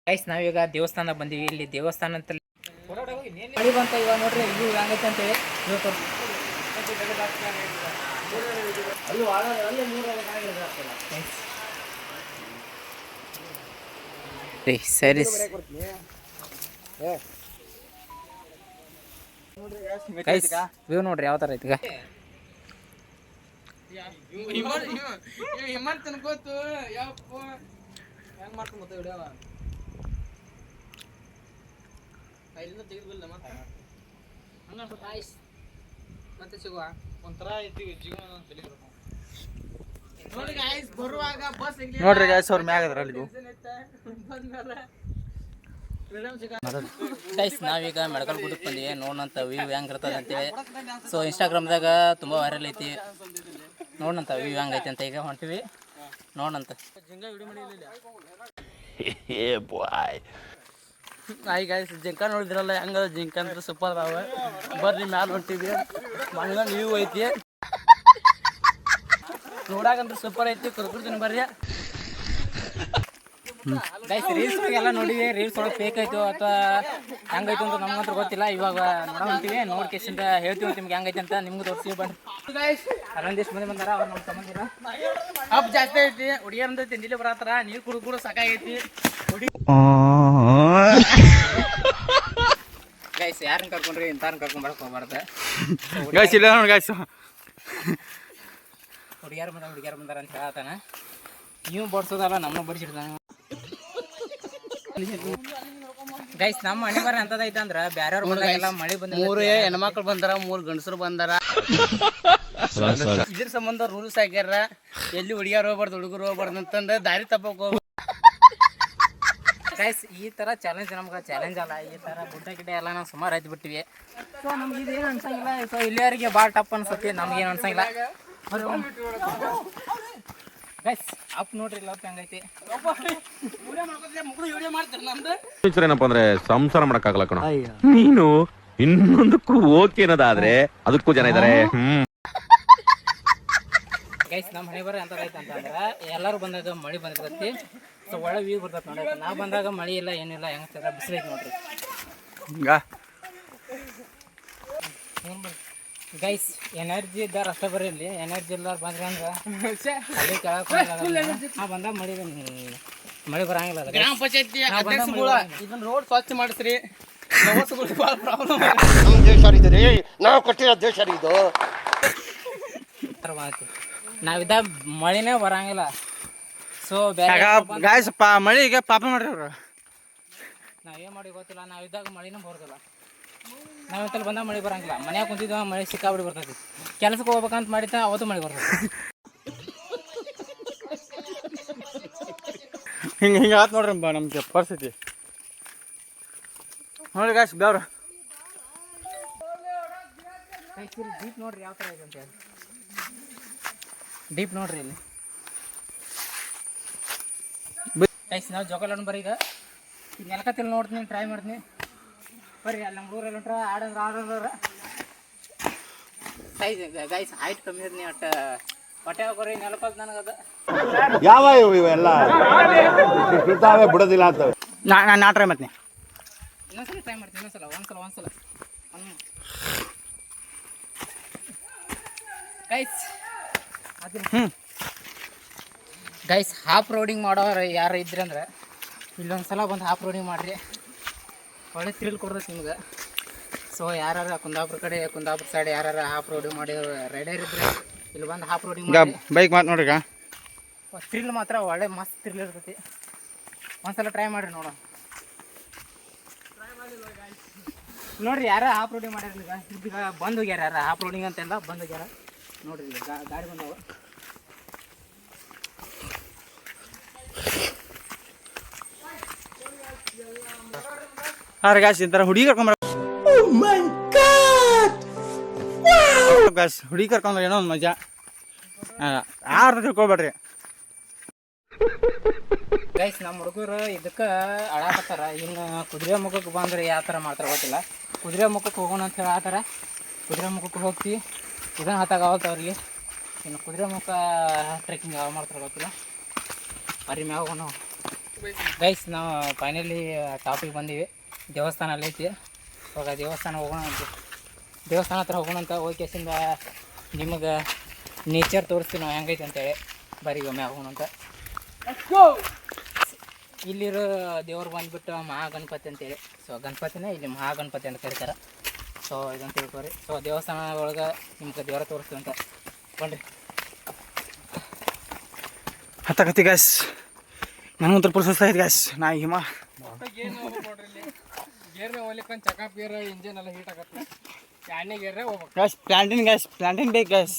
Guys ನಾವೀಗ ದೇವಸ್ಥಾನ ಬಂದೀವಿ. ಇಲ್ಲಿ ದೇವಸ್ಥಾನ ಅಂತ ಮಳಿ ಬಂತ ಇವಾಗ ನೋಡ್ರಿ ಇದು ಹಂಗೈತೆ ಅಂತೇಳಿ ಸರಿ ವ್ಯೂ ನೋಡ್ರಿ ಯಾವ ತರ ಐತಿ ಮತ್ತೆ ಸಿಗುವ ಒಂಥರ ಐತಿ ಜೀವನ ನೋಡ್ರಿ ಗಾಯ್ಸ್ ಅವ್ರ ಮ್ಯಾಗ ಅದ್ರ ಅಲ್ಲಿ ಗೈಸ್ ನಾವೀಗ ಮೆಡಕಲ್ ಗುಡ್ಡಕ್ಕೆ ಬಂದಿವಿ. ನೋಡೋಣಂತ ವ್ಯೂ ಹೆಂಗ್ ಇರ್ತದೆ ಅಂತೇಳಿ. ಸೊ ಇನ್ಸ್ಟಾಗ್ರಾಮ್ದಾಗ ತುಂಬ ವೈರಲ್ ಐತಿ. ನೋಡೋಣಂತ ವ್ಯೂ ಹೆಂಗ್ ಐತಿ ಅಂತ ಈಗ ಹೊಂಟಿವಿ ನೋಡೋಣಂತ. ಆಯ್ ಗಾಯ್ಸ್ ಜಿಂಕ ನೋಡಿದ್ರಲ್ಲ ಹೆಂಗದ ಜಿಂಕ ಅಂದ್ರೆ ಸೂಪರ್ ಅದಾವ. ಬರ್ರಿ ಮ್ಯಾಲ ಹೊಂಟಿವಿ ಮಣ್ಣ ವ್ಯೂ ಐತಿ ನೋಡಾಕಂದ್ರೆ ಸೂಪರ್ ಐತಿ. ಕುರ್ಕೊಡ್ತೀನಿ ಬರ್ರಿ ಗೈಸ್ ರೀಲ್ಸ್ ಎಲ್ಲ ನೋಡಿವಿ. ರೀಲ್ಸ್ ಒಳಗೆ ಫೇಕ್ ಆಯ್ತು ಅಥವಾ ಹೆಂಗೈತು ಅಂತ ನಮ್ಗಂತೂ ಗೊತ್ತಿಲ್ಲ. ಇವಾಗ ನೋಡೋಂತೀವಿ ನೋಡ್ಕೇಸಿಂದ ಹೇಳ್ತೀವಿ ನಿಮ್ಗೆ ಹೆಂಗೈತೆ ಅಂತ ನಿಮ್ಗೆ ತೋರಿಸ್ತೀವಿ. ಬನ್ನಿ ಅಲ್ಲೊಂದಿಷ್ಟು ಮಂದಿ ಬಂದಾರ ಅವ್ರು ನಮ್ಮ ಸಂಬಂಧಿರ ಹಬ್ಬ ಜಾಸ್ತಿ ಐತಿ. ಹುಡುಗಿಯರಂದ್ರೆ ತಿಂಡಿಲಿ ಬರತ್ತಾರ ನೀರು ಕುಡಿದು ಸಾಕಾಗೈತಿ. ಗೈಸ್ ಯಾರನ್ನ ಕರ್ಕೊಂಡ್ರಿ ಇಂಥವ್ರನ್ನ ಕರ್ಕೊಂಡ್ ಹೋಗ್ಬಾರ್ದು. ಗಾಯ್ಸ್ ಇಲ್ಲ ನೋಡಿ ಗಾಯ್ಸ್ ಹುಡುಗಿಯಾರು ಬಂದಾರ ಅಂತ ಹೇಳ್ತಾನೆ. ನೀವು ಬಡ್ಸೋದಲ್ಲ ನಮ್ಮ ಬಡಿಸಿಡ್ತಾನೆ. ಗೈಸ್ ನಮ್ಮ ಮನೆ ಬರ ಅಂತದೈತೆ ಅಂದ್ರ ಬ್ಯಾರ್ಯಾರು ಬಂದಾಗೆಲ್ಲ ಮಳೆ ಬಂದ 3 ಹೆಣ್ಮಕ್ಳು ಬಂದಾರ 3 ಗಂಡಸರು ಬಂದಾರ. ಇದ್ರ ಸಂಬಂಧ ರೂಲ್ಸ್ ಆಗ್ಯಾರ. ಎಲ್ಲಿ ಹುಡುಗಿಯಾರು ಹೋಗ್ಬಾರ್ದು ಹುಡುಗರು ಹೋಗ್ಬಾರ್ದು ಅಂತಂದ್ರೆ ದಾರಿ ತಪ್ಪಕ್ ಹೋಗ್ಬಾರ್ದು. ಗೈಸ್ ಈ ತರ ಚಾಲೆಂಜ್ ನಮ್ಗೆ ಚಾಲೆಂಜ್ ಅಲ್ಲ. ಈ ತರ ಗುಡ್ಡ ಗಿಡ್ಡ ಎಲ್ಲ ನಾವು ಸುಮಾರು ಆಯ್ತು ಬಿಟ್ಟಿವಿ. ಸೊ ನಮ್ಗೆ ಇದೇನು ಅನ್ಸಂಗಿಲ್ಲ. ಸೊ ಇಲ್ಲಿಯವರಿಗೆ ಭಾಳ ಟಫ್ ಅನ್ಸತಿ. ನಮ್ಗೇನು ಅನ್ಸಂಗಿಲ್ಲ. ಗೈಸ್ ಅಪ್ ನೋಡ್ರಿ ಲವ್ ಹೆಂಗೈತಿ. ಏನಪ್ಪ ಅಂದ್ರೆ ಸಂಸಾರ ಮಾಡಕ್ಕಾಗಲ್ಲ ಕಣ ನೀನು. ಇನ್ನೊಂದಕ್ಕೂ ಓಕೆ ಅನ್ನೋದಾದ್ರೆ ಅದಕ್ಕೂ ಜನ ಇದಾರೆ. ಗೈಸ್ ನಮ್ಮ ಮನೆ ಬರ ಅಂತ ಐತೆ ಅಂತಂದ್ರೆ ಎಲ್ಲರೂ ಬಂದಾಗ ಮಳೆ ಬಂದಿರ್ತೈತಿ. ಸೊ ಒಳ್ಳೆ ವ್ಯೂ ಬರ್ತೈತೆ ನೋಡಿ. ನಾವು ಬಂದಾಗ ಮಳೆ ಇಲ್ಲ ಏನಿಲ್ಲ ಹೆಂಗೈತೆ ಬಿಸಿಲೈತಿ ನೋಡ್ರಿ. ಗೈಸ್ ಎನರ್ಜಿ ಇದ್ದಾರ ಅಷ್ಟೇ ಬರೀಲಿ. ಎನರ್ಜಿ ಇಲ್ಲ ಬಂದ್ರೆ ಅಂದ್ರೆ ಅಲ್ಲಿ ಕೆಳಗೆ ಬಂದಾಗ ಮಳೆ ಬರಂಗಿಲ್ಲ. ಗ್ರಾಮ ಪಂಚಾಯತಿ ಇದನ್ನ ರೋಡ್ ಸ್ವಚ್ಛ ಮಾಡಿಸ್ರಿ. ನಾವು ಕೊಟ್ಟಿರೋ ದೇಶ ಇದು. ನಾವಿದ್ದಾಗ ಮಳಿನೇ ಬರಂಗಿಲ್ಲ. ಸೊ ಗಾಯ್ಸ್ ಮಳಿಗೆ ಪಾಪ ಮಾಡ್ರಿ ಅವ್ರು. ನಾವೇನು ಮಾಡಿ ಗೊತ್ತಿಲ್ಲ. ನಾವಿದ್ದಾಗ ಮಳಿನೇ ಬರೋದಿಲ್ಲ. ನಾವಿಂತಲ್ಲಿ ಬಂದಾಗ ಮಳೆ ಬರಂಗಿಲ್ಲ. ಮನ್ಯಾಗ ಕುಂತಿದ್ವ ಮಳೆ ಸಿಕ್ಕಾಬಿಡಿ ಬರ್ತೈತಿ. ಕೆಲಸಕ್ಕೆ ಹೋಗ್ಬೇಕಂತ ಮಾಡಿದ್ದ ಅವತ್ತು ಮಳೆ ಬರ್ತೈತಿ. ಹಿಂಗೆ ಆತ್ ನೋಡ್ರಿ ನಮ್ಗೆ ಪರಿಸ್ಥಿತಿ ನೋಡ್ರಿ ಗಾಯ್ಸ್ ಬೇವ್ರ. ಡೀಪ್ ನೋಡ್ರಿ ಯಾವ ಥರ ಇದೆ ಅಂತ ಹೇಳಿ. ಡೀಪ್ ನೋಡ್ರಿ ಇಲ್ಲಿ ಗೈಸ್ ನಾವು ಜೋಕಾಲನ್ ಬರೀ ಈಗ ನೆಲಕತ್ತಿಲ್ಲಿ ನೋಡ್ತೀನಿ ಟ್ರೈ ಮಾಡ್ತೀನಿ. ಬರ್ರಿ ಅಲ್ಲಿ ನಮ್ಮ ಊರಲ್ಲಿ ಹೊಂಟ್ರ ಆಡಂದ್ರೆ ಸೈಜ್ ಗೈಸ್ ಹೈಟ್ ಕಮ್ಮಿ ಇರ್ನಿ ಒಟ್ಟ ಹೊಟ್ಟೆ ಹೋಗ್ರಿ ನೆಲಕಲ್ ನನಗದ ಯಾವ ಇವೆಲ್ಲ ಬಿಡೋದಿಲ್ಲ ಅಂತವೆ. ನಾ ಟ್ರೈ ಮಾಡ್ತೀನಿ. ಇನ್ನೊಂದ್ಸಲ ಟ್ರೈ ಮಾಡ್ತೀನಿ. ಒಂದ್ಸಲ ಗೈಸ್ ಗೈಸ್ ಹಾಫ್ ರೋಡಿಂಗ್ ಮಾಡೋರು ಯಾರು ಇದ್ರಿ ಅಂದ್ರೆ ಇಲ್ಲೊಂದ್ಸಲ ಬಂದು ಹಾಫ್ ರೋಡಿಂಗ್ ಮಾಡಿರಿ. ಒಳ್ಳೆ ಥ್ರಿಲ್ ಕೊಡ್ತೈತಿ ನಿಮ್ಗೆ. ಸೊ ಯಾರು ಕುಂದಾಪುರ ಕಡೆ ಕುಂದಾಪುರ ಸೈಡ್ ಯಾರು ಹಾಫ್ ರೋಡಿಂಗ್ ಮಾಡಿ ರೈಡರ್ ಇದ್ರೆ ಇಲ್ಲಿ ಬಂದು ಹಾಫ್ ರೋಡಿಂಗ್ ಬೈಕ್ ಮಾತು ನೋಡ್ರಿ. ಥ್ರಿಲ್ ಮಾತ್ರ ಒಳ್ಳೆ ಮಸ್ತ್ ಥ್ರಿಲ್ ಇರ್ತೈತಿ. ಒಂದ್ಸಲ ಟ್ರೈ ಮಾಡಿರಿ ನೋಡೋಣ. ನೋಡ್ರಿ ಯಾರ ಹಾಫ್ ರೋಡಿಂಗ್ ಮಾಡ್ಯಾರ. ಈಗ ಬಂದು ಹೋಗ್ಯಾರ ಯಾರು ಹಾಫ್ ರೋಡಿಂಗ್ ಅಂತೆಲ್ಲ ಬಂದು ಹೋಗ್ಯಾರ ನೋಡ್ರಿ. ಇಲ್ಲಿ ಗಾಡಿ ಬಂದವ. ಗಾಯ್ಸ್ ಇಂತರ ಹುಡುಗಿ ಕರ್ಕೊಂಡ್ ಹುಡುಗಿ ಕರ್ಕೊಂಡ್ರೆ ಏನೋ ಒಂದು ಮಜಾ. ಯಾರು ತಿಳ್ಕೊಬೇಡ್ರಿ ಗೈಸ್. ನಮ್ಮ ಹುಡುಗರು ಇದಕ್ಕೆ ಅಳಾಕತ್ತಾರ. ಇನ್ನು ಕುದುರೆ ಮುಖಕ್ಕೆ ಬಂದ್ರೆ ಯಾವ ಥರ ಮಾಡ್ತಾರೆ ಗೊತ್ತಿಲ್ಲ. ಕುದುರೆ ಮುಖಕ್ಕೆ ಹೋಗೋಣ ಅಂತ ಹೇಳಿ ಆತರ ಕುದುರೆ ಮುಖಕ್ಕೆ ಹೋಗ್ತೀವಿ. ಇದನ್ನು ಹತ್ತಾಗವಲ್ತು ಅವ್ರಿಗೆ. ಇನ್ನು ಕುದುರೆ ಮುಖ ಟ್ರೆಕ್ಕಿಂಗ್ ಯಾವ ಮಾಡ್ತಾರೆ ಗೊತ್ತಿಲ್ಲ. ಬರೀ ಮ್ಯಾಗ ಹೋಗೋಣ. ಗೈಸ್ ನಾವು ಫೈನಲಿ ಟಾಪಿಗೆ ಬಂದೀವಿ. ದೇವಸ್ಥಾನ ಅಲ್ಲೈತಿ. ಇವಾಗ ದೇವಸ್ಥಾನ ಹೋಗೋಣ ಅಂತ, ದೇವಸ್ಥಾನ ಹತ್ರ ಹೋಗೋಣ ಅಂತ ಹೋಗ್ಕೇಸಿಂದ ನಿಮಗೆ ನೇಚರ್ ತೋರಿಸ್ತೀವಿ ನಾವು ಹೆಂಗೈತೆ ಅಂತೇಳಿ. ಬರೀ ಒಮ್ಮೆ ಹೋಗೋಣ ಅಂತ. ಇಲ್ಲಿರೋ ದೇವ್ರು ಬಂದುಬಿಟ್ಟು ಮಹಾಗಣಪತಿ ಅಂತೇಳಿ. ಸೊ ಗಣಪತಿನೇ ಇಲ್ಲಿ ಮಹಾಗಣಪತಿ ಅಂತ ಕರೀತಾರೆ. ಸೊ ಇದನ್ನು ತಿಳ್ಕೊರಿ. ಸೊ ದೇವಸ್ಥಾನ ಒಳಗೆ ನಿಮ್ಗೆ ದೇವರ ತೋರಿಸ್ತೀವಿ ಅಂತ ಬನ್ರಿ. ಹತ್ತಕತ್ತಿ ಗ್ಯಾಸ್ ನನಗಂತರ ಪುಲ್ಸ ಐತೆ ಗ್ಯಾಸ್. ನಾ ಹಿಮ ಗ್ಯಾಸ್ ಪ್ಲಾಂಟಿನ್ ಬೇಕು ಗ್ಯಾಸ್.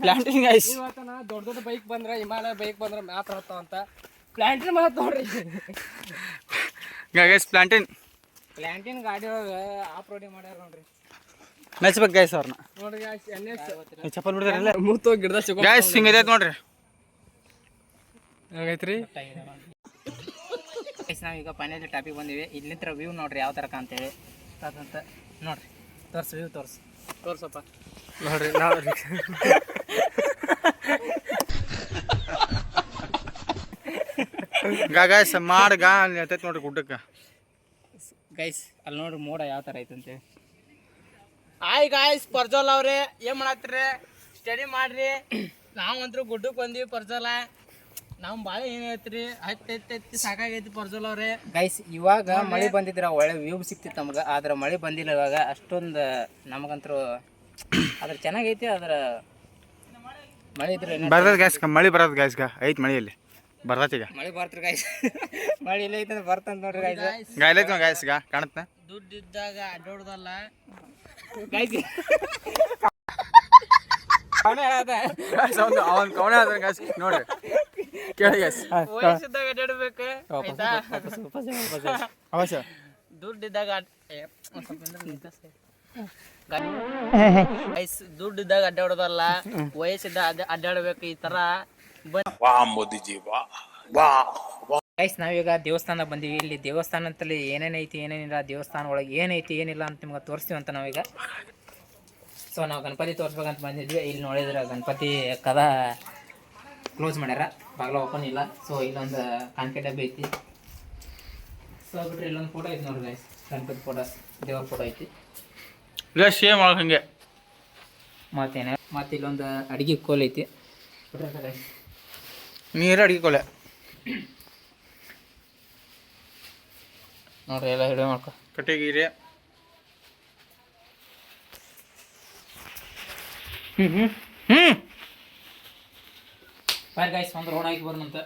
ಪ್ಲಾಂಟಿನ್ ಗ್ಯಾಸ್ ದೊಡ್ಡ ದೊಡ್ಡ ಬೈಕ್ ಬಂದ್ರೆ ಹಿಮಾಲಯ ಬೈಕ್ ಬಂದ್ರೆ ಮ್ಯಾಪ್ ಹತ್ತಾವಂತ ಪ್ಲಾಂಟಿನ್ ಮಾತು ನೋಡ್ರಿ. ಗ್ಯಾಸ್ ಪ್ಲಾಂಟಿನ್ ಗಾಡಿ ಒಳಗೆ ಆಫ್ ರೋಡಿಂಗ್ ಮಾಡ್ಯಾರ ನೋಡ್ರಿ. ಮೆಚ್ಬೇಕು ಗ್ಯಾಸ್ ಅವ್ರನ್ನ ನೋಡ್ರಿ ಚಪ್ಪಲ್ ಬಿಡ್ತಾರಲ್ಲ ಮೂತು ಗಿಡದ ಗ್ಯಾಸ್ ಹಿಂಗೈತೆ ನೋಡ್ರಿ. ಆಗೈತ್ರಿ. ನಾವೀಗ ಫೈನಲಿ ಟಾಪಿಗೆ ಬಂದೀವಿ. ಇಲ್ಲಿಂದ ವ್ಯೂ ನೋಡ್ರಿ ಯಾವ ಥರ ಕಾಣ್ತೇವೆ ಅದಂತ ನೋಡ್ರಿ. ತೋರ್ಸು ವ್ಯೂ ತೋರ್ಸಪ್ಪ ನೋಡ್ರಿ ನಾವು ಗಾಯ್ಸ್ ಗಾ ಅಲ್ಲಿ ಹತ್ತೈತೆ ನೋಡ್ರಿ ಗುಡ್ಡಕ್ಕೆ. ಗೈಸ್ ಅಲ್ಲಿ ನೋಡ್ರಿ ಮೋಡ ಯಾವ ಥರ ಐತೆ ಅಂತೇಳಿ. ಹಾಯ್ ಗಾಯ್ಸ್, ಪರ್ಜೋಲ್ ಅವ್ರೆ ಏನು ಮಾಡತ್ತೀರಿ? ಸ್ಟಡಿ ಮಾಡ್ರಿ. ನಾವಂತರೂ ಗುಡ್ಡಕ್ಕೆ ಬಂದೀವಿ. ಪರ್ಜೋಲ ನಾವು ಭಾಳ ಏನು ಹೇಳ್ತೀರಿ, ಹತ್ತಿ ಸಾಕಾಗೈತಿ ಪರ್ಜೋಲ್ ಅವ್ರೆ. ಗೈಸ್ ಇವಾಗ ಮಳೆ ಬಂದಿದ್ರೆ ಒಳ್ಳೆ ವ್ಯೂ ಸಿಕ್ತಿತ್ತು ನಮ್ಗೆ. ಆದ್ರೆ ಮಳೆ ಬಂದಿಲ್ಲ ಇವಾಗ ಅಷ್ಟೊಂದು ನಮಗಂತರೂ. ಅದ್ರ ಚೆನ್ನಾಗೈತಿ. ಅದ್ರ ಮಳೆ ಇದ್ರೆ ಬರ್ತದ ಗ್ಯಾಸ್, ಮಳೆ ಬರೋದು ಗ್ಯಾಸ್. ಐತಿ ಮಳೆಯಲ್ಲಿ ಬರ್ತೈತಿ. ಈಗ ಮಳೆ ಬರ್ತ್ರಿ ಗೈಸ್. ಮಳೆ ಇಲ್ಲ ಐತೆ ಬರ್ತಂತ ನೋಡ್ರಿ ಗೈಸ್. ಗಾಯಲೈತಿ ಗ್ಯಾಸ್. ಈಗ ಕಾಣುತ್ತಾ ದುಡ್ಡು ಇದ್ದಾಗ ಅಡ್ಡೋಡ್ದಲ್ಲ ಗೈಸ್. ಅವನ್ ಕವಣೆ ಅದ ಗ್ಯಾಸ್ ನೋಡ್ರಿ. ಕೇಳಿ ಗ್ಯಾಸ್, ವಯಸ್ಸಿದ್ದಾಗ ಅಡ್ಡಾಡ್ಬೇಕು ಆಯ್ತಾ? ಅವಶ್ಯ ದುಡ್ಡಿದ್ದಾಗ ದುಡ್ಡಿದ್ದಾಗ ಅಡ್ಡಾಡೋದಲ್ಲ, ವಯಸ್ಸಿದ್ದ ಅಡ್ಡಾಡ್ಬೇಕು. ಈ ತರ ಗೈಸ್ ನಾವೀಗ ದೇವಸ್ಥಾನ ಬಂದೀವಿ. ಇಲ್ಲಿ ದೇವಸ್ಥಾನ ಅಂತಲ್ಲಿ ಏನೇನೈತಿ ಏನೇನಿಲ್ಲ, ದೇವಸ್ಥಾನ ಒಳಗೆ ಏನೈತಿ ಏನಿಲ್ಲ ಅಂತ ನಿಮ್ಗೆ ತೋರಿಸ್ತೀವಿ ಅಂತ ನಾವೀಗ. ಸೊ ನಾವು ಗಣಪತಿ ತೋರಿಸ್ಬೇಕಂತ ಬಂದಿದ್ವಿ. ಇಲ್ಲಿ ನೋಡಿದ್ರೆ ಗಣಪತಿ ಕದ ಕ್ಲೋಸ್ ಮಾಡ್ಯಾರ, ಬಾಗಿಲ ಓಪನ್ ಇಲ್ಲ. ಸೊ ಇಲ್ಲೊಂದು ಕಾಣಿಕೆ ಡಬ್ಬಿ ಐತಿ. ಸೊ ಬಿಟ್ರೆ ಇಲ್ಲೊಂದು ಫೋಟೋ ಐತಿ ನೋಡ್ರಿ ಗೈಸ್. ಗಣಪತಿ ಫೋಟೋ, ದೇವ್ರ ಫೋಟೋ ಐತಿ. ಸೇಮ್ ಹಂಗೆ. ಮತ್ತೇನೆ ಮತ್ತೆ ಇಲ್ಲೊಂದು ಅಡಿಗೆ ಕೋಲ್ ಐತಿ. ಬಿಟ್ರೆ ಗೈಸ್ ನೀರು ಅಡಿಗೆ ಕೊಲೆ ನೋಡ್ರಿ ಎಲ್ಲ ಹಿಡಿಯೋ ಮಾಡ್ಕೊ. ಕಟ್ಟಿಗಿರಿ ಬಾಯ್ ಗೈಸ್ ಒಂದು ರೋಡ್ ಹಾಕಿ ಬರೋಣಂತ.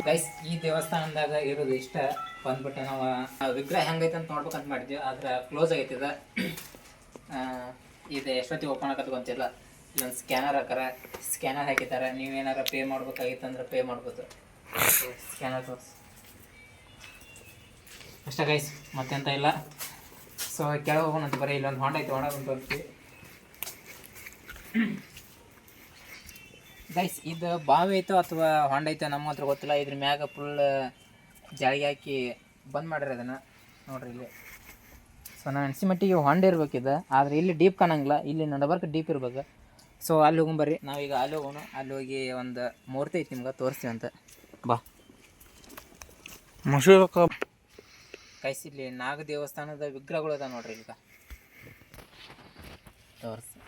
ಗೈಸ್ ಈ ದೇವಸ್ಥಾನದಾಗ ಇರೋದು ಇಷ್ಟ ಬಂದ್ಬಿಟ್ಟು ನಾವು ವಿಗ್ರಹ ಹೆಂಗೈತೆ ಅಂತ ನೋಡ್ಬೇಕಂತ ಮಾಡಿದ್ವಿ. ಆದ್ರೆ ಕ್ಲೋಸ್ ಆಗೈತಿ ಇದು ಎಷ್ಟೊತ್ತಿಗೆ ಓಪನ್ ಆಗತ್ತೆ ಗೊತ್ತಿಲ್ಲ. ಇಲ್ಲೊಂದು ಸ್ಕ್ಯಾನರ್ ಹಾಕಾರ, ಸ್ಕ್ಯಾನರ್ ಹಾಕಿದ್ದಾರೆ. ನೀವೇನಾರ ಪೇ ಮಾಡ್ಬೇಕಾಗಿತ್ತು ಅಂದ್ರೆ ಪೇ ಮಾಡ್ಬೋದು. ಸ್ಕ್ಯಾನರ್ ತೋರಿಸಿ ಅಷ್ಟೇ ಗೈಸ್, ಮತ್ತೆಂತ ಇಲ್ಲ. ಸೊ ಕೆಳಗೆ ಹೋಗೋಣಂತ. ಬರೀ ಇಲ್ಲೊಂದು ಹೊಂಡ ಐತಿ, ಹೊಂಡ ಅಂತ ತೋರಿಸ್ತೀವಿ ಗೈಸ್. ಇದು ಬಾವಿ ಐತೋ ಅಥವಾ ಹೊಂಡ ಐತೋ ನಮ್ಮ ಹತ್ರ ಗೊತ್ತಿಲ್ಲ. ಇದ್ರ ಮ್ಯಾಗ ಫುಲ್ ಜಾಳಿಗೆ ಹಾಕಿ ಬಂದ್ ಮಾಡ್ರಿ ಅದನ್ನು ನೋಡ್ರಿ ಇಲ್ಲಿ. ಸೊ ನಾನು ಅನಿಸಿ ಮಟ್ಟಿಗೆ ಹೊಂಡ ಇರ್ಬೇಕಿದೆ, ಆದರೆ ಇಲ್ಲಿ ಡೀಪ್ ಕಾಣಂಗಿಲ್ಲ. ಇಲ್ಲಿ ನಡಬರ್ಕ ಡೀಪ್ ಇರ್ಬೇಕು. ಸೊ ಅಲ್ಲಿ ಹೋಗೊಂಬರ್ರಿ. ನಾವೀಗ ಅಲ್ಲಿ ಹೋಗೋಣ. ಅಲ್ಲಿ ಹೋಗಿ ಒಂದು ಮೂರ್ತಿ ಐತಿ ನಿಮ್ಗೆ ತೋರಿಸ್ತೀವಿ ಅಂತ ಬಾ. ಗೈಸ್ ಇಲ್ಲಿ ನಾಗ ದೇವಸ್ಥಾನದ ವಿಗ್ರಹಗಳು ಅದ ನೋಡ್ರಿ. ಈಗ ತೋರಿಸಿ.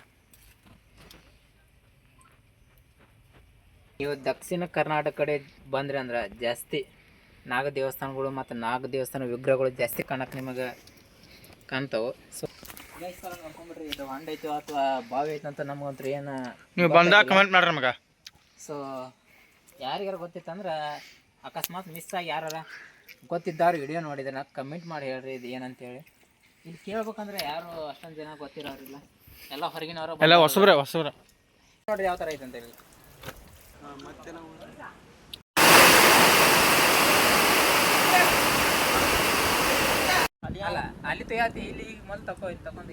ನೀವು ದಕ್ಷಿಣ ಕರ್ನಾಟಕ ಕಡೆ ಬಂದ್ರಿ ಅಂದ್ರೆ ಜಾಸ್ತಿ ನಾಗ ದೇವಸ್ಥಾನಗಳು ಮತ್ತು ನಾಗ ದೇವಸ್ಥಾನ ವಿಗ್ರಹಗಳು ಜಾಸ್ತಿ ಕಾಣಕ್ಕೆ ನಿಮಗೆ ಕಾಣ್ತಾವೆ. ಸೊ ಗೈಸ್ ನೋಡ್ಕೊಂಬಿಡ್ರಿ, ಇದು ಹೊಂಡ ಐತೋ ಅಥವಾ ಬಾವಿ ಐತೆ ಅಂತ ನಮಗಂತೂ ಏನು ನೀವು ಬಂದಾಗ ಕಮೆಂಟ್ ಮಾಡ್ರಿ ನಮಗೆ. ಸೊ ಯಾರಿಗಾರು ಗೊತ್ತಿತ್ತಂದ್ರೆ ಅಕಸ್ಮಾತ್ ಮಿಸ್ ಆಗಿ ಯಾರ ಗೊತ್ತಿದ್ದವ್ರು ವಿಡಿಯೋ ನೋಡಿದ್ರೆ ಕಮೆಂಟ್ ಮಾಡಿ ಹೇಳ್ರಿ ಇದು ಏನಂತೇಳಿ. ಇಲ್ಲಿ ಕೇಳ್ಬೇಕಂದ್ರೆ ಯಾರು ಅಷ್ಟೊಂದು ಜನ ಗೊತ್ತಿರೋರಿಲ್ಲ, ಎಲ್ಲ ಹೊರಗಿನವರು. ಎಲ್ಲ ಹೊಸಬ್ರೆ ನೋಡ್ರಿ ಯಾವ ಥರ ಐತೆ ಅಂತ ಹೇಳಿ. ಅಲ್ಲ ಅಲ್ಲಿ ತೆಗಿಯಾತಿ, ಇಲ್ಲಿ ಈಗ ಮೊದಲು ತಗೊಂಡು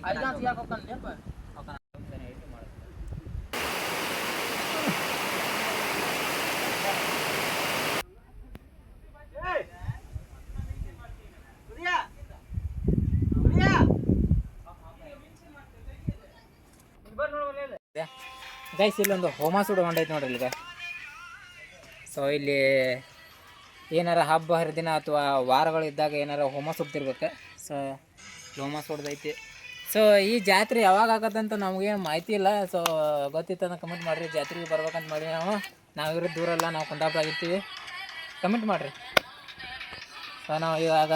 ಗೈಸ್ ಇಲ್ಲೊಂದು ಹೋಮ ಸುಡು ಹೊಂಡೈತೆ ನೋಡ್ರಿ ಈಗ. ಸೊ ಇಲ್ಲಿ ಏನಾರ ಹಬ್ಬ ಹರಿದಿನ ಅಥವಾ ವಾರಗಳಿದ್ದಾಗ ಏನಾರ ಹೋಮ ಸುಡ್ತಿರ್ಬೇಕು. ಸೊ ಹೋಮ ಸುಡ್ದೈತಿ. ಸೊ ಈ ಜಾತ್ರೆ ಯಾವಾಗ ಆಗತ್ತಂತ ನಮಗೇನು ಮಾಹಿತಿ ಇಲ್ಲ. ಸೊ ಗೊತ್ತಿತ್ತಂದ್ರೆ ಕಮೆಂಟ್ ಮಾಡಿರಿ. ಜಾತ್ರೆಗೆ ಬರ್ಬೇಕಂತ ಮಾಡಿ ನಾವಿರೋದು ದೂರ ಅಲ್ಲ, ನಾವು ಕುಂದಾಪುರ ಆಗಿರ್ತೀವಿ. ಕಮೆಂಟ್ ಮಾಡಿರಿ. ಸೊ ನಾವು ಇವಾಗ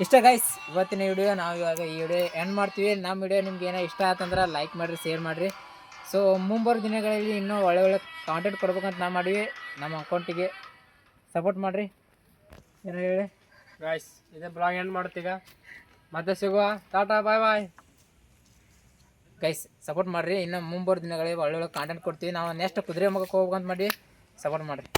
ಇಷ್ಟ ಗೈಸ್ ಇವತ್ತಿನ ವಿಡಿಯೋ. ನಾವು ಇವಾಗ ಈ ವಿಡಿಯೋ ಎಂಡ್ ಮಾಡ್ತೀವಿ. ನಮ್ಮ ವಿಡಿಯೋ ನಿಮ್ಗೆ ಏನೋ ಇಷ್ಟ ಆತಂದ್ರೆ ಲೈಕ್ ಮಾಡಿರಿ, ಶೇರ್ ಮಾಡಿರಿ. ಸೊ ಮುಂಬರೋ ದಿನಗಳಲ್ಲಿ ಇನ್ನೂ ಒಳ್ಳೆ ಕಾಂಟೆಂಟ್ ಕೊಡ್ಬೇಕಂತ ನಾವು ಮಾಡಿವಿ. ನಮ್ಮ ಅಕೌಂಟಿಗೆ ಸಪೋರ್ಟ್ ಮಾಡಿರಿ. ಏನೋ ಹೇಳಿ ಗಾಯ್ಸ್, ಇದೇ ಬ್ಲಾಗ್ ಎಂಡ್ ಮಾಡ್ತೀಗ. ಮತ್ತೆ ಸಿಗುವ. ಟಾಟಾ, ಬಾಯ್ ಬಾಯ್. ಗೈಸ್ ಸಪೋರ್ಟ್ ಮಾಡಿರಿ. ಇನ್ನು ಮುಂಬರೋ ದಿನಗಳಿಗೆ ಒಳ್ಳೊಳ್ಳೆ ಕಾಂಟೆಂಟ್ ಕೊಡ್ತೀವಿ. ನಾವು ನೆಕ್ಸ್ಟ್ ಕುದುರೆ ಮಗಕ್ಕೆ ಹೋಗ್ಬೇಕಂತ ಮಾಡಿ ಸಪೋರ್ಟ್ ಮಾಡಿರಿ.